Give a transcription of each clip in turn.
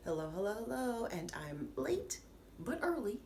Hello, hello, hello, and I'm late but early.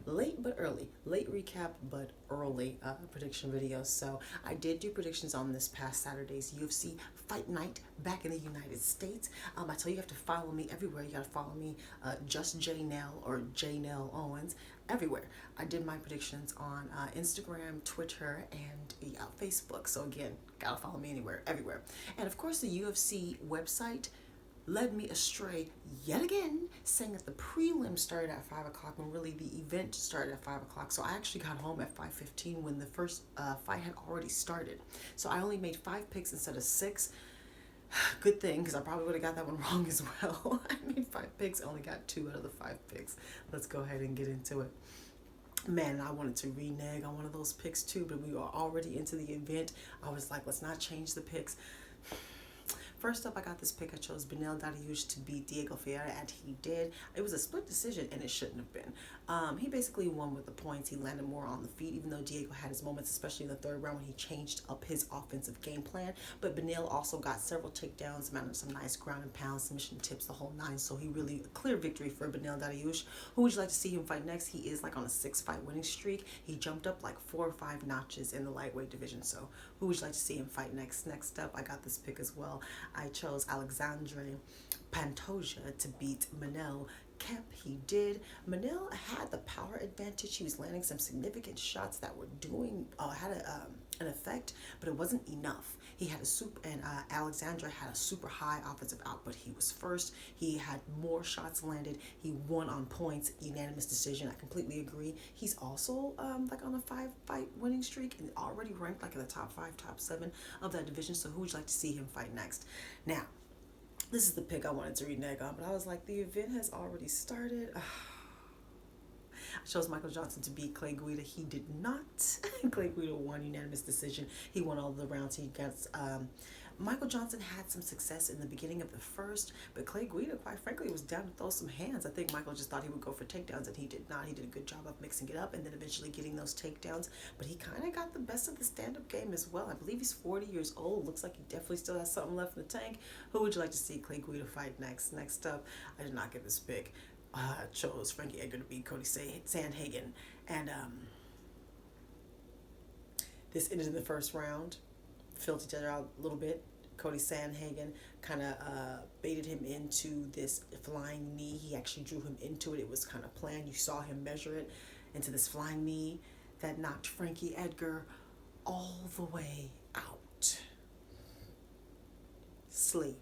Late but early. Late recap but early prediction video. So I did do predictions on this past Saturday's UFC Fight Night back in the United States. I tell you, you have to follow me everywhere. You got to follow me, just J Nell or J Nell Owens, everywhere. I did my predictions on Instagram, Twitter, and Facebook. So again, gotta follow me anywhere, everywhere. And of course, the UFC website led me astray yet again, saying that the prelim started at 5 o'clock when really the event started at 5 o'clock. So I actually got home at 5:15 when the first fight had already started. So I only made 5 picks instead of 6. Good thing, because I probably would have got that one wrong as well. I made 5 picks, only got 2 out of the 5 picks. Let's go ahead and get into it. Man, I wanted to renege on one of those picks too, but we were already into the event. I was like, let's not change the picks. First up, I got this pick. I chose Beneil Dariush to beat Diego Ferreira, and he did. It was a split decision, and it shouldn't have been. He basically won with the points. He landed more on the feet, even though Diego had his moments, especially in the third round when he changed up his offensive game plan. But Beneil also got several takedowns, mounted some nice ground and pound, submission tips, the whole nine. So he really, a clear victory for Beneil Dariush. Who would you like to see him fight next? He is like on a 6-fight winning streak. He jumped up like 4 or 5 notches in the lightweight division. So who would you like to see him fight next? Next up, I got this pick as well. I chose Alexandre Pantoja to beat Manel Kemp. He did. Manel had the power advantage. He was landing some significant shots that were doing had an effect, but it wasn't enough. He had a super, and Alexandre had a super high offensive output. He was first. He had more shots landed. He won on points, unanimous decision. I completely agree. He's also like on a 5-fight winning streak and already ranked like in the top 5, top 7 of that division. So who would you like to see him fight next? Now, this is the pick I wanted to renege on, but I was like, the event has already started. I chose Michael Johnson to beat Clay Guida. He did not. Clay Guida won unanimous decision. He won all the rounds. He got Michael Johnson had some success in the beginning of the first, but Clay Guida, quite frankly, was down to throw some hands. I think Michael just thought he would go for takedowns, and he did not. He did a good job of mixing it up and then eventually getting those takedowns, but he kind of got the best of the stand-up game as well. I believe he's 40 years old. Looks like he definitely still has something left in the tank. Who would you like to see Clay Guida fight next? Next up, I did not get this pick. Chose Frankie Edgar to beat Cody Sandhagen, and this ended in the first round. Filled each other out a little bit. Cody Sandhagen kind of baited him into this flying knee. He actually drew him into it. It was kind of planned. You saw him measure it into this flying knee that knocked Frankie Edgar all the way out. Sleep.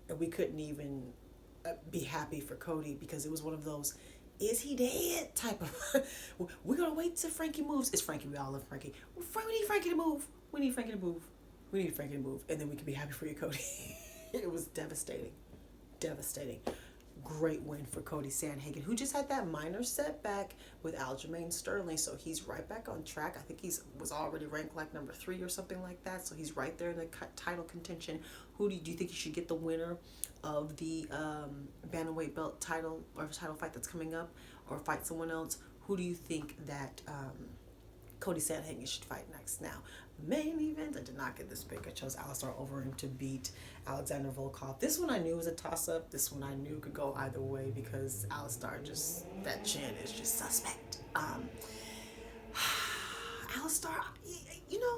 And we couldn't even be happy for Cody because it was one of those, is he dead type of, we're going to wait till Frankie moves. It's Frankie. We all love Frankie. We need Frankie to move. We need Frankie to move. We need Frankie to move. And then we can be happy for you, Cody. It was devastating. Devastating. Great win for Cody Sandhagen, who just had that minor setback with Aljamain Sterling. So he's right back on track. I think was already ranked like number 3 or something like that. So he's right there in the title contention. Who do you think you should get the winner of the bantamweight belt title or title fight that's coming up, or fight someone else? Who do you think that Cody Sandhagen should fight next? Now, main event, I did not get this pick. I chose Alistair Overeem to beat Alexander Volkov. This one I knew was a toss-up. This one I knew could go either way because Alistair just, that chin is just suspect. Alistair,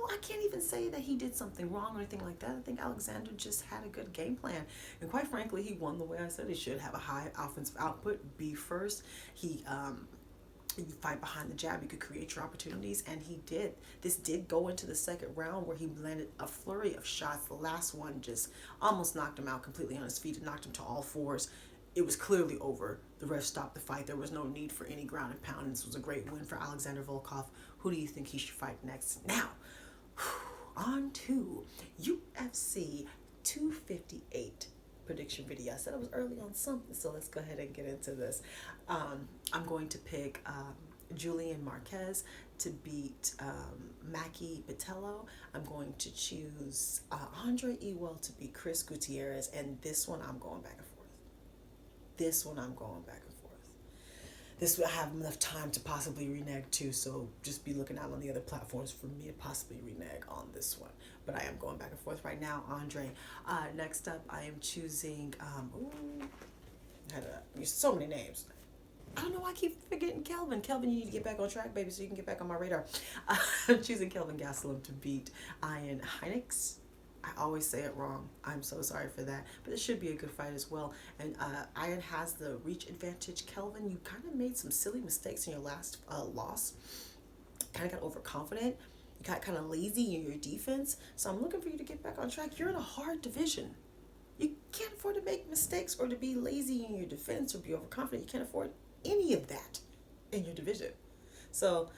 I can't even say that he did something wrong or anything like that. I think Alexander just had a good game plan. And quite frankly, he won the way I said he should. Have a high offensive output, be first. He you fight behind the jab, you could create your opportunities, and he did. This did go into the second round where he landed a flurry of shots. The last one just almost knocked him out completely on his feet. It knocked him to all fours. It was clearly over. The ref stopped the fight. There was no need for any ground and pound. This was a great win for Alexander Volkov. Who do you think he should fight next? Now, on to UFC 258 prediction video. I said I was early on something, so let's go ahead and get into this. I'm going to pick Julian Marquez to beat Maki Pitello. I'm going to choose Andre Ewell to beat Chris Gutierrez, and this one I'm going back and forth. This I have enough time to possibly renege too, so just be looking out on the other platforms for me to possibly renege on this one. But I am going back and forth right now, Andre. Next up, I am choosing So many names. I don't know why I keep forgetting Kelvin. Kelvin, you need to get back on track, baby, so you can get back on my radar. I'm choosing Kelvin Gastelum to beat Ian Heinix. I always say it wrong. I'm so sorry for that. But it should be a good fight as well. And Ian has the reach advantage. Kelvin, you kind of made some silly mistakes in your last loss. Kind of got overconfident. You got kind of lazy in your defense. So I'm looking for you to get back on track. You're in a hard division. You can't afford to make mistakes or to be lazy in your defense or be overconfident. You can't afford any of that in your division. So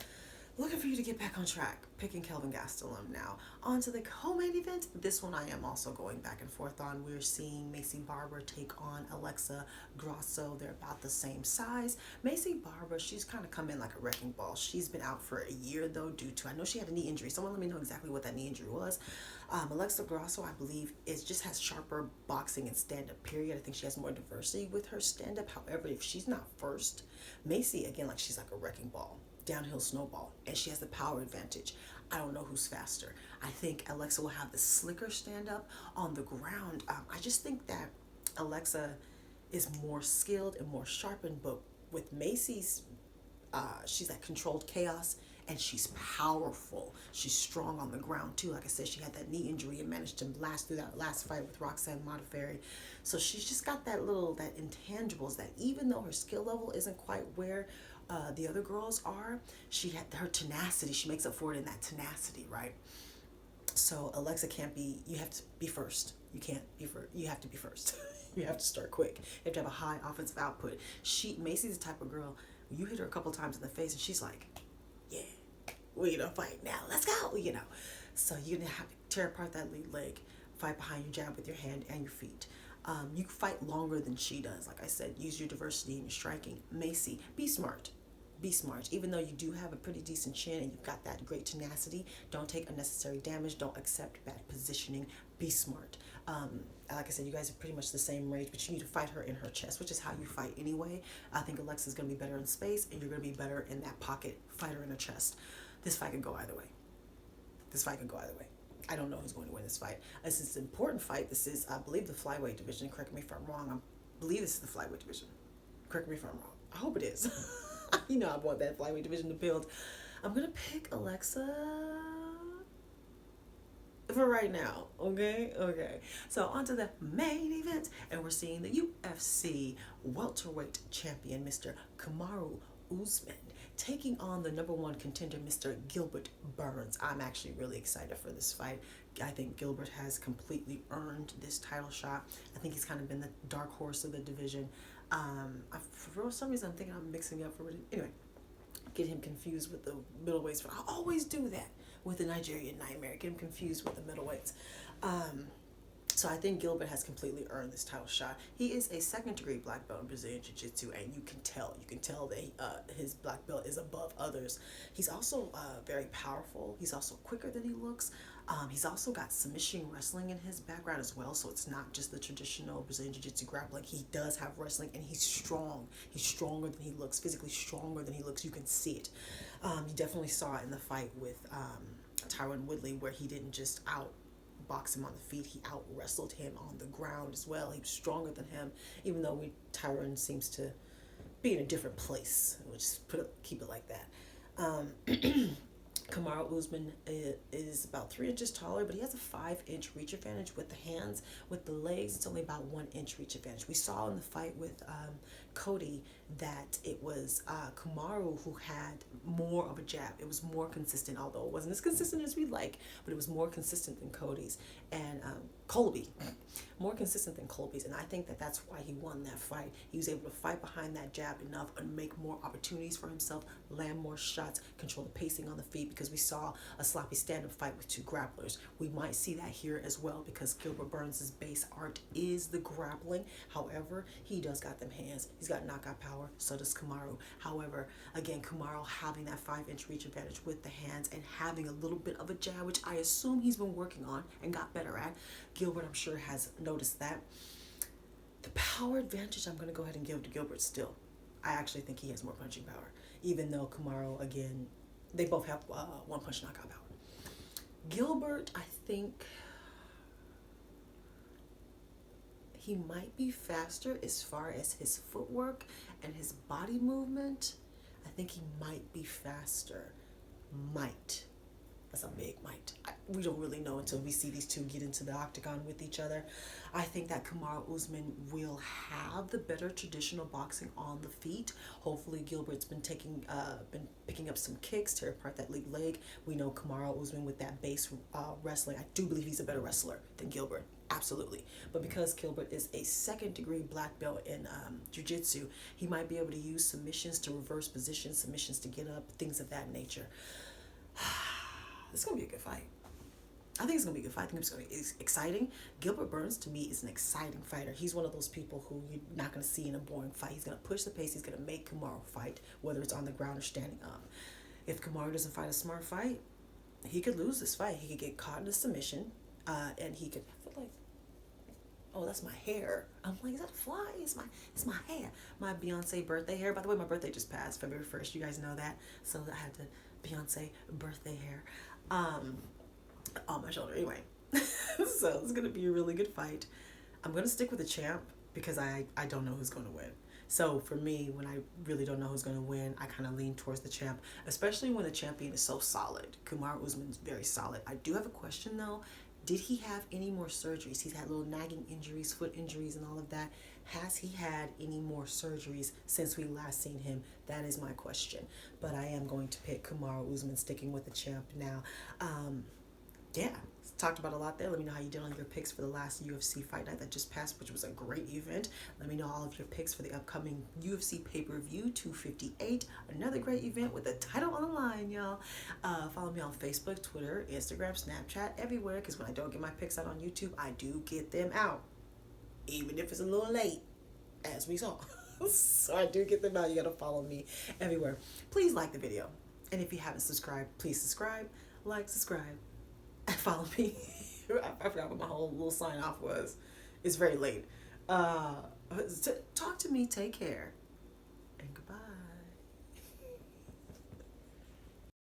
looking for you to get back on track. Picking Kelvin Gastelum now. On to the co-main event. This one I am also going back and forth on. We're seeing Macy Barber take on Alexa Grasso. They're about the same size. Macy Barber, she's kind of come in like a wrecking ball. She's been out for a year though due to, I know she had a knee injury. Someone let me know exactly what that knee injury was. Alexa Grasso, I believe, just has sharper boxing and stand-up period. I think she has more diversity with her stand-up. However, if she's not first, Macy, again, like she's like a wrecking ball, downhill snowball, and she has the power advantage. I don't know who's faster. I think Alexa will have the slicker stand-up on the ground. I just think that Alexa is more skilled and more sharpened, but with Macy's, she's like controlled chaos, and she's powerful. She's strong on the ground too. Like I said, she had that knee injury and managed to last through that last fight with Roxanne Modafferi. So she's just got that intangibles that even though her skill level isn't quite where the other girls are, she had her tenacity. She makes up for it in that tenacity, right? So Alexa can't be, you have to be first. You can't be first. You have to be first. You have to start quick. You have to have a high offensive output. Macy's the type of girl, you hit her a couple times in the face and she's like, yeah, we're gonna fight now. Let's go, So you're gonna have to tear apart that lead leg, fight behind your jab with your hand and your feet. You can fight longer than she does. Like I said, use your diversity in your striking. Macy, be smart. Be smart. Even though you do have a pretty decent chin and you've got that great tenacity, don't take unnecessary damage. Don't accept bad positioning. Be smart. Like I said, you guys are pretty much the same range, but you need to fight her in her chest, which is how you fight anyway. I think Alexa's going to be better in space, and you're going to be better in that pocket. Fight her in her chest. This fight could go either way. I don't know who's going to win this fight. This is an important fight. This is, I believe, the flyweight division. Correct me if I'm wrong. I believe this is the flyweight division. Correct me if I'm wrong. I hope it is. I want that flyweight division to build. I'm going to pick Alexa for right now, okay? So on to the main event, and we're seeing the UFC welterweight champion, Mr. Kamaru Usman, taking on the number one contender, Mr. Gilbert Burns. I'm actually really excited for this fight. I think Gilbert has completely earned this title shot. I think he's kind of been the dark horse of the division. For some reason, I'm thinking I'm mixing up anyway, get him confused with the middleweights. I always do that with the Nigerian Nightmare. Get him confused with the middleweights. So I think Gilbert has completely earned this title shot. He is a second-degree black belt in Brazilian Jiu-Jitsu, and you can tell that his black belt is above others. He's also very powerful. He's also quicker than he looks. He's also got submission wrestling in his background as well, so it's not just the traditional Brazilian Jiu-Jitsu grappling. He does have wrestling, and he's strong. He's stronger than he looks, physically stronger than he looks. You can see it. You definitely saw it in the fight with Tyron Woodley, where he didn't just box him on the feet, he out wrestled him on the ground as well. He was stronger than him, even though Tyron seems to be in a different place. We'll just keep it like that. Kamaru Usman is about 3 inches taller, but he has a 5-inch reach advantage with the hands. With the legs, it's only about 1-inch reach advantage. We saw in the fight with Cody that it was Kamaru who had more of a jab. It was more consistent, although it wasn't as consistent as we'd like, but it was more consistent than Cody's. And Colby, more consistent than Colby's. And I think that that's why he won that fight. He was able to fight behind that jab enough and make more opportunities for himself, land more shots, control the pacing on the feet, because we saw a sloppy stand-up fight with 2 grapplers. We might see that here as well, because Gilbert Burns' base art is the grappling. However, he does got them hands. He's got knockout power. So does Kamaru. However, again, Kamaru having that 5-inch reach advantage with the hands and having a little bit of a jab, which I assume he's been working on and got better at. Gilbert, I'm sure, has noticed that. The power advantage, I'm going to go ahead and give to Gilbert still. I actually think he has more punching power, even though Kamaru, again, they both have 1-punch knockout power. Gilbert, I think he might be faster as far as his footwork and his body movement. I think he might be faster. Might. That's a big might. We don't really know until we see these two get into the octagon with each other. I think that Kamaru Usman will have the better traditional boxing on the feet. Hopefully Gilbert's been picking up some kicks, tear apart that lead leg. We know Kamaru Usman with that base wrestling. I do believe he's a better wrestler than Gilbert. Absolutely. But because Gilbert is a second-degree black belt in jiu-jitsu, he might be able to use submissions to reverse position, submissions to get up, things of that nature. It's going to be a good fight. I think it's going to be a good fight. I think it's going to be exciting. Gilbert Burns, to me, is an exciting fighter. He's one of those people who you're not going to see in a boring fight. He's going to push the pace. He's going to make Kamaru fight, whether it's on the ground or standing up. If Kamaru doesn't fight a smart fight, he could lose this fight. He could get caught in a submission, and he could, I feel like, oh, that's my hair. I'm like, is that a fly? It's my hair. My Beyonce birthday hair. By the way, my birthday just passed, February 1st. You guys know that. So I had the Beyonce birthday hair on my shoulder. Anyway, so it's going to be a really good fight. I'm going to stick with the champ because I don't know who's going to win. So for me, when I really don't know who's going to win, I kind of lean towards the champ, especially when the champion is so solid. Kamaru Usman is very solid. I do have a question, though. Did he have any more surgeries? He's had little nagging injuries, foot injuries, and all of that. Has he had any more surgeries since we last seen him? That is my question. But I am going to pick Kamaru Usman, sticking with the champ now. Yeah, talked about a lot there. Let me know how you did on your picks for the last UFC fight night that just passed, which was a great event. Let me know all of your picks for the upcoming UFC pay-per-view 258. Another great event with the title on the line, y'all. Follow me on Facebook, Twitter, Instagram, Snapchat, everywhere, because when I don't get my picks out on YouTube, I do get them out, even if it's a little late, as we saw. So I do get them out. You got to follow me everywhere. Please like the video. And if you haven't subscribed, please subscribe, like, subscribe, and follow me. I forgot what my whole little sign off was. It's very late. Talk to me. Take care.